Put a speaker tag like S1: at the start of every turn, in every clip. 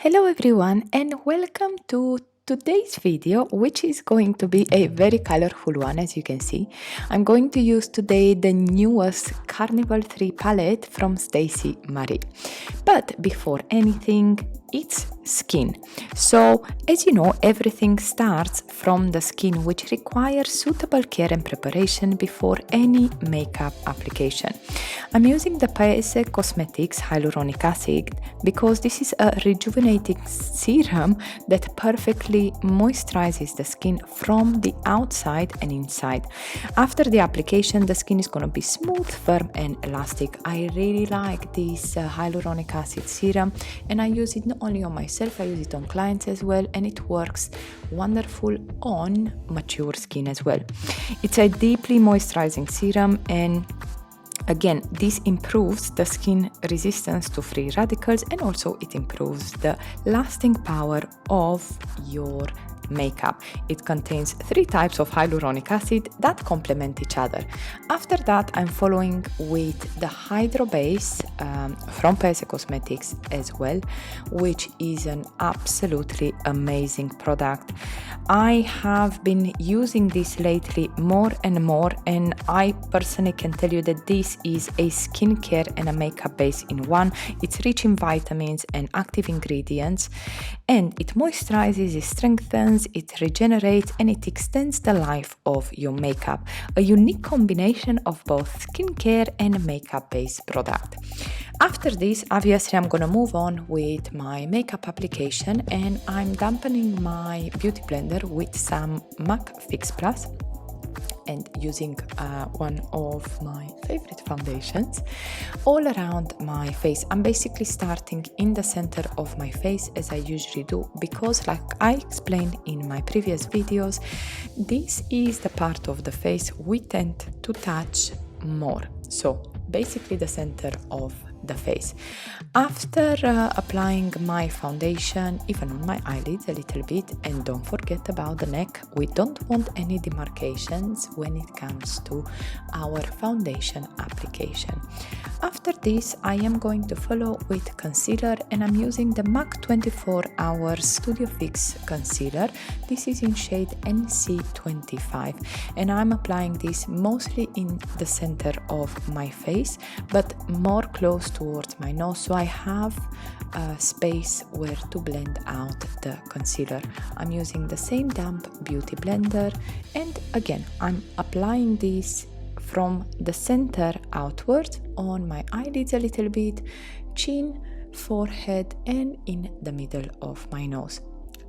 S1: Hello everyone and welcome to today's video, which is going to be a very colorful one. As you can see, I'm going to use today the newest Carnival 3 palette from Stacey Marie. But before anything, it's skin. So as you know, everything starts from the skin, which requires suitable care and preparation before any makeup application. I'm using the Paese Cosmetics hyaluronic acid because this is a rejuvenating serum that perfectly moisturizes the skin from the outside and inside. After the application, the skin is going to be smooth, firm and elastic. I really like this hyaluronic acid serum, and I use it not only on myself, I use it on clients as well, and it works wonderful on mature skin as well. It's a deeply moisturizing serum, and again, this improves the skin resistance to free radicals, and also it improves the lasting power of your makeup. It contains 3 types of hyaluronic acid that complement each other. After that, I'm following with the Hydro Base from Paese Cosmetics as well, which is an absolutely amazing product. I have been using this lately more and more, and I personally can tell you that this is a skincare and a makeup base in one. It's rich in vitamins and active ingredients, and it moisturizes, it strengthens, it regenerates, and it extends the life of your makeup. A unique combination of both skincare and makeup based product. After this, obviously, I'm gonna move on with my makeup application, and I'm dampening my beauty blender with some MAC Fix Plus and using one of my favorite foundations all around my face. I'm basically starting in the center of my face, as I usually do, because like I explained in my previous videos, this is the part of the face we tend to touch more. So basically the center of the face. After applying my foundation, even on my eyelids a little bit, and don't forget about the neck, we don't want any demarcations when it comes to our foundation application. After this, I am going to follow with concealer, and I'm using the MAC 24 Hour Studio Fix Concealer. This is in shade NC25, and I'm applying this mostly in the center of my face, but more close towards my nose, so I have space where to blend out the concealer. I'm using the same damp beauty blender, and again, I'm applying this from the center outwards on my eyelids a little bit, chin, forehead, and in the middle of my nose.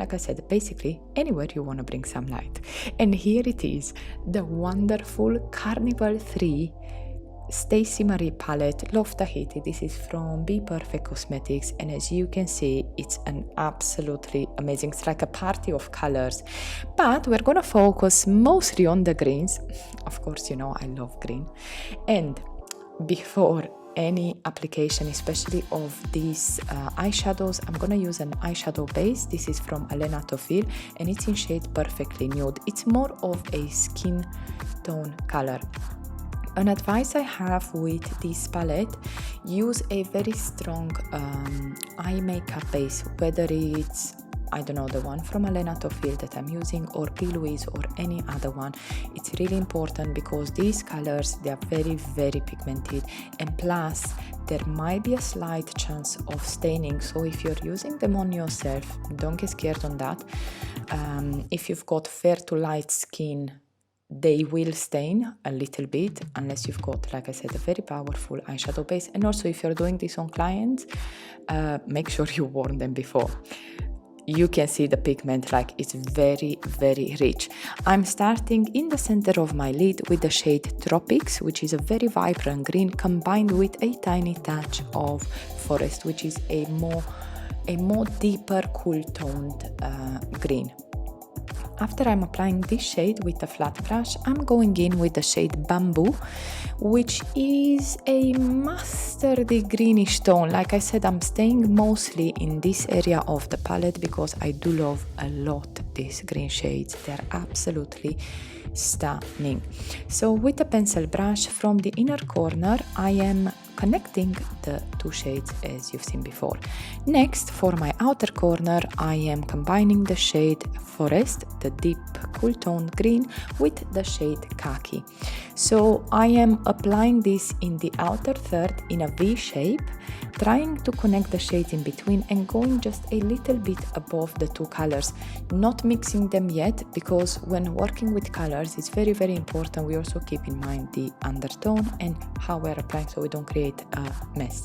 S1: Like I said, basically anywhere you want to bring some light. And here it is, the wonderful Carnival 3 Stacey Marie palette, Love Tahiti. This is from Be Perfect Cosmetics, and as you can see, it's an absolutely amazing. It's like a party of colors, but we're gonna focus mostly on the greens. Of course, you know I love green. And before any application, especially of these eyeshadows, I'm gonna use an eyeshadow base. This is from Elena Tofil, and it's in shade Perfectly Nude. It's more of a skin tone color. An advice I have with this palette: use a very strong eye makeup base, whether it's, I don't know, the one from Elena Tofil that I'm using, or P. Louise, or any other one. It's really important because these colors, they are very, very pigmented, and plus there might be a slight chance of staining. So if you're using them on yourself, don't get scared on that. If you've got fair to light skin, they will stain a little bit unless you've got, like I said, a very powerful eyeshadow base. And also, if you're doing this on clients, make sure you warn them before. You can see the pigment, like it's very, very rich. I'm starting in the center of my lid with the shade Tropics, which is a very vibrant green combined with a tiny touch of Forest, which is a more deeper, cool toned green. After I'm applying this shade with a flat brush, I'm going in with the shade Bamboo, which is a mustardy greenish tone. Like I said, I'm staying mostly in this area of the palette because I do love a lot these green shades. They're absolutely stunning. So with a pencil brush from the inner corner, I am connecting the two shades as you've seen before. Next, for my outer corner, I am combining the shade Forest, the deep cool tone green, with the shade Khaki. So I am applying this in the outer third in a V shape, trying to connect the shades in between and going just a little bit above the two colors, not mixing them yet, because when working with colors it's very, very important we also keep in mind the undertone and how we're applying so we don't create a mess.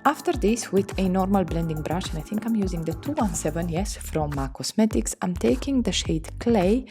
S1: After this, with a normal blending brush, and I think I'm using the 217, yes, from MAC Cosmetics, I'm taking the shade Clay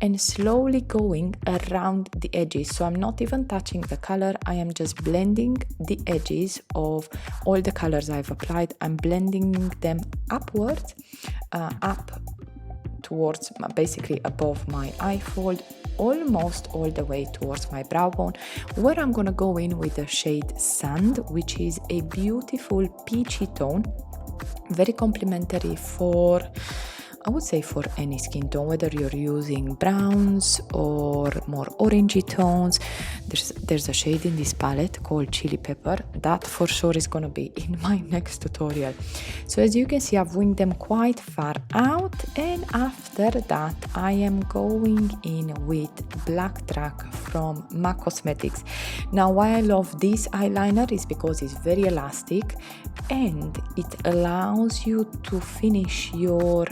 S1: and slowly going around the edges. So I'm not even touching the color, I am just blending the edges of all the colors I've applied. I'm blending them upwards, up towards, basically above my eye fold, almost all the way towards my brow bone, where I'm gonna go in with the shade Sand, which is a beautiful peachy tone, very complementary for, I would say, for any skin tone, whether you're using browns or more orangey tones. There's a shade in this palette called Chili Pepper that for sure is gonna be in my next tutorial. So as you can see, I've winged them quite far out, and after that I am going in with Black Track from MAC Cosmetics. Now why I love this eyeliner is because it's very elastic and it allows you to finish your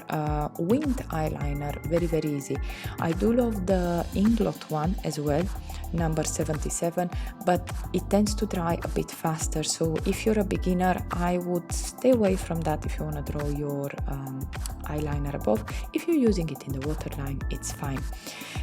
S1: winged eyeliner very, very easy. I do love the Inglot one as well, number 77, but it tends to dry a bit faster. So if you're a beginner, I would stay away from that if you want to draw your eyeliner above. If you're using it in the waterline, it's fine.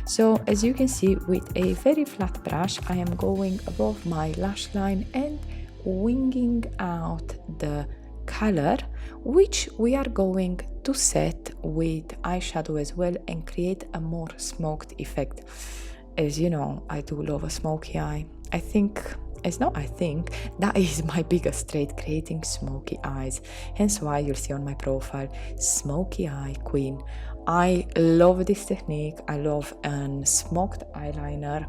S1: So as you can see, with a very flat brush, I am going above my lash line and winging out the color, which we are going to set with eyeshadow as well and create a more smoked effect. As you know, I do love a smoky eye. That is my biggest trait, creating smoky eyes. Hence why you'll see on my profile, smoky eye queen. I love this technique. I love a smoked eyeliner.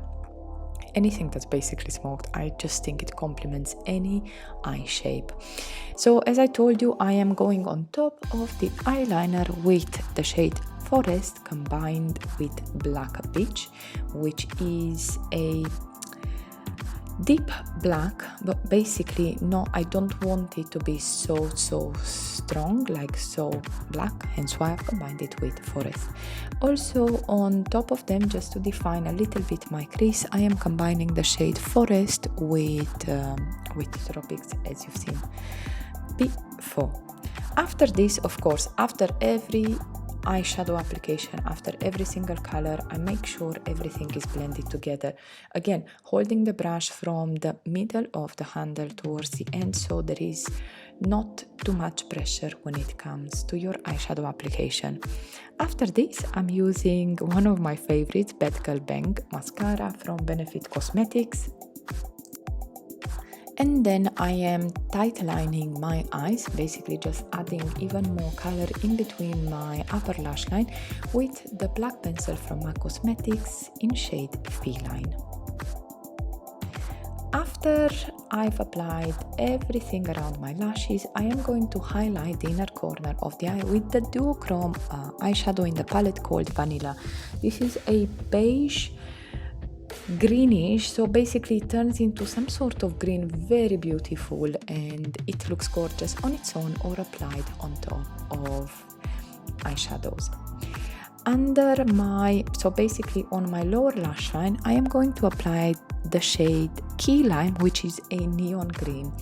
S1: Anything that's basically smoked, I just think it complements any eye shape. So as I told you, I am going on top of the eyeliner with the shade Forest combined with Black Beach, which is a deep black, but basically no, I don't want it to be so strong, like so black, hence why I've combined it with Forest. Also on top of them, just to define a little bit my crease, I am combining the shade Forest with Tropics, as you've seen before. After this, of course, after every eyeshadow application, after every single color, I make sure everything is blended together. Again, holding the brush from the middle of the handle towards the end, so there is not too much pressure when it comes to your eyeshadow application. After this, I'm using one of my favorites, Bad Girl Bang mascara from Benefit Cosmetics. And then I am tight lining my eyes, basically just adding even more color in between my upper lash line with the black pencil from MAC Cosmetics in shade Feline. After I've applied everything around my lashes, I am going to highlight the inner corner of the eye with the duochrome eyeshadow in the palette called Vanilla. This is a beige greenish, so basically it turns into some sort of green, very beautiful, and it looks gorgeous on its own or applied on top of eyeshadows. So basically on my lower lash line, I am going to apply the shade Key Lime, which is a neon green.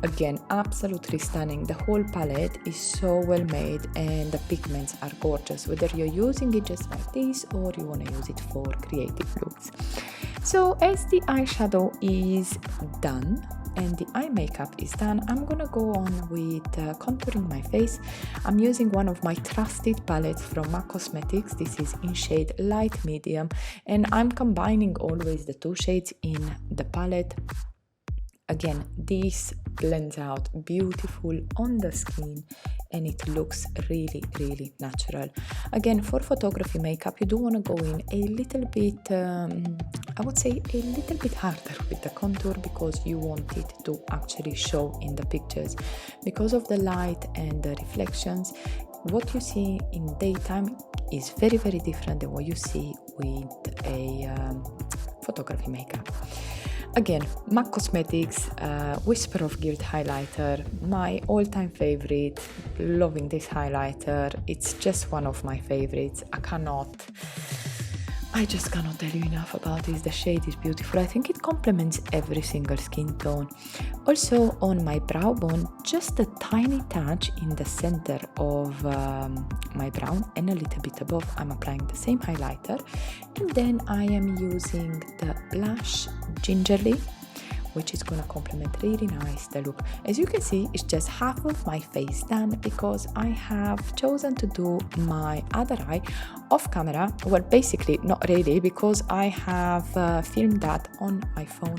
S1: Again, absolutely stunning. The whole palette is so well made and the pigments are gorgeous, whether you're using it just like this or you want to use it for creative looks. So as the eyeshadow is done and the eye makeup is done, I'm gonna go on with contouring my face. I'm using one of my trusted palettes from MAC Cosmetics. This is in shade Light Medium, and I'm combining always the two shades in the palette. Again, this blends out beautiful on the skin and it looks really, really natural. Again, for photography makeup, you do want to go in a little bit, I would say a little bit harder with the contour, because you want it to actually show in the pictures. Because of the light and the reflections, what you see in daytime is very, very different than what you see with a photography makeup. Again, MAC Cosmetics Whisper of Guilt highlighter, my all-time favorite. Loving this highlighter. It's just one of my favorites. I just cannot tell you enough about this. The shade is beautiful. I think it complements every single skin tone. Also on my brow bone, just a tiny touch in the center of my brow and a little bit above, I'm applying the same highlighter. And then I am using the blush Gingerly, which is gonna complement really nice the look. As you can see, it's just half of my face done, because I have chosen to do my other eye off camera. Well, basically not really, because I have filmed that on my phone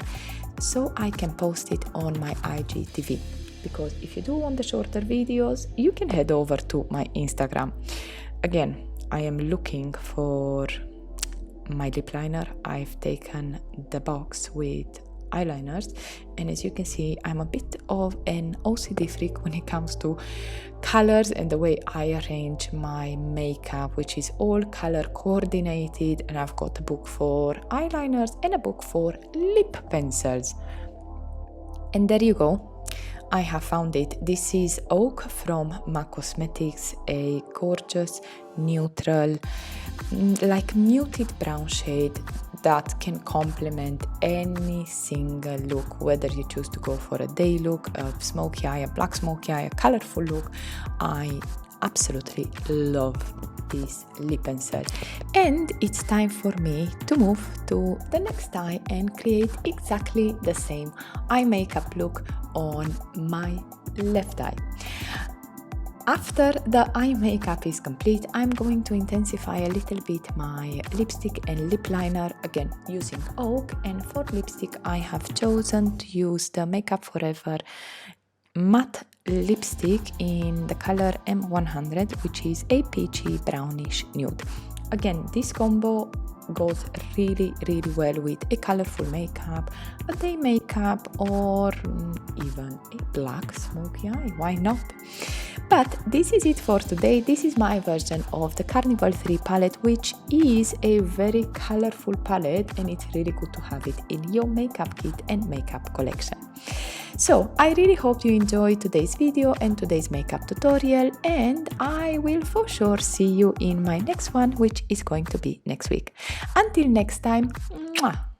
S1: so I can post it on my IGTV. Because if you do want the shorter videos, you can head over to my Instagram. Again, I am looking for my lip liner. I've taken the box with eyeliners, and as you can see, I'm a bit of an OCD freak when it comes to colors and the way I arrange my makeup, which is all color coordinated. And I've got a book for eyeliners and a book for lip pencils. And there you go, I have found it. This is Oak from MAC Cosmetics, a gorgeous neutral, like muted brown shade that can complement any single look, whether you choose to go for a day look, a smoky eye, a black smoky eye, a colorful look. I absolutely love this lip pencil. And it's time for me to move to the next eye and create exactly the same eye makeup look on my left eye. After the eye makeup is complete, I'm going to intensify a little bit my lipstick and lip liner, again using Oak. And for lipstick, I have chosen to use the Makeup Forever matte lipstick in the color M100, which is a peachy brownish nude. Again, this combo goes really, really well with a colorful makeup, a day makeup, or even a black smoky eye. Why not? But this is it for today. This is my version of the Carnival 3 palette, which is a very colorful palette, and it's really good to have it in your makeup kit and makeup collection. So I really hope you enjoyed today's video and today's makeup tutorial, and I will for sure see you in my next one, which is going to be next week. Until next time, mwah!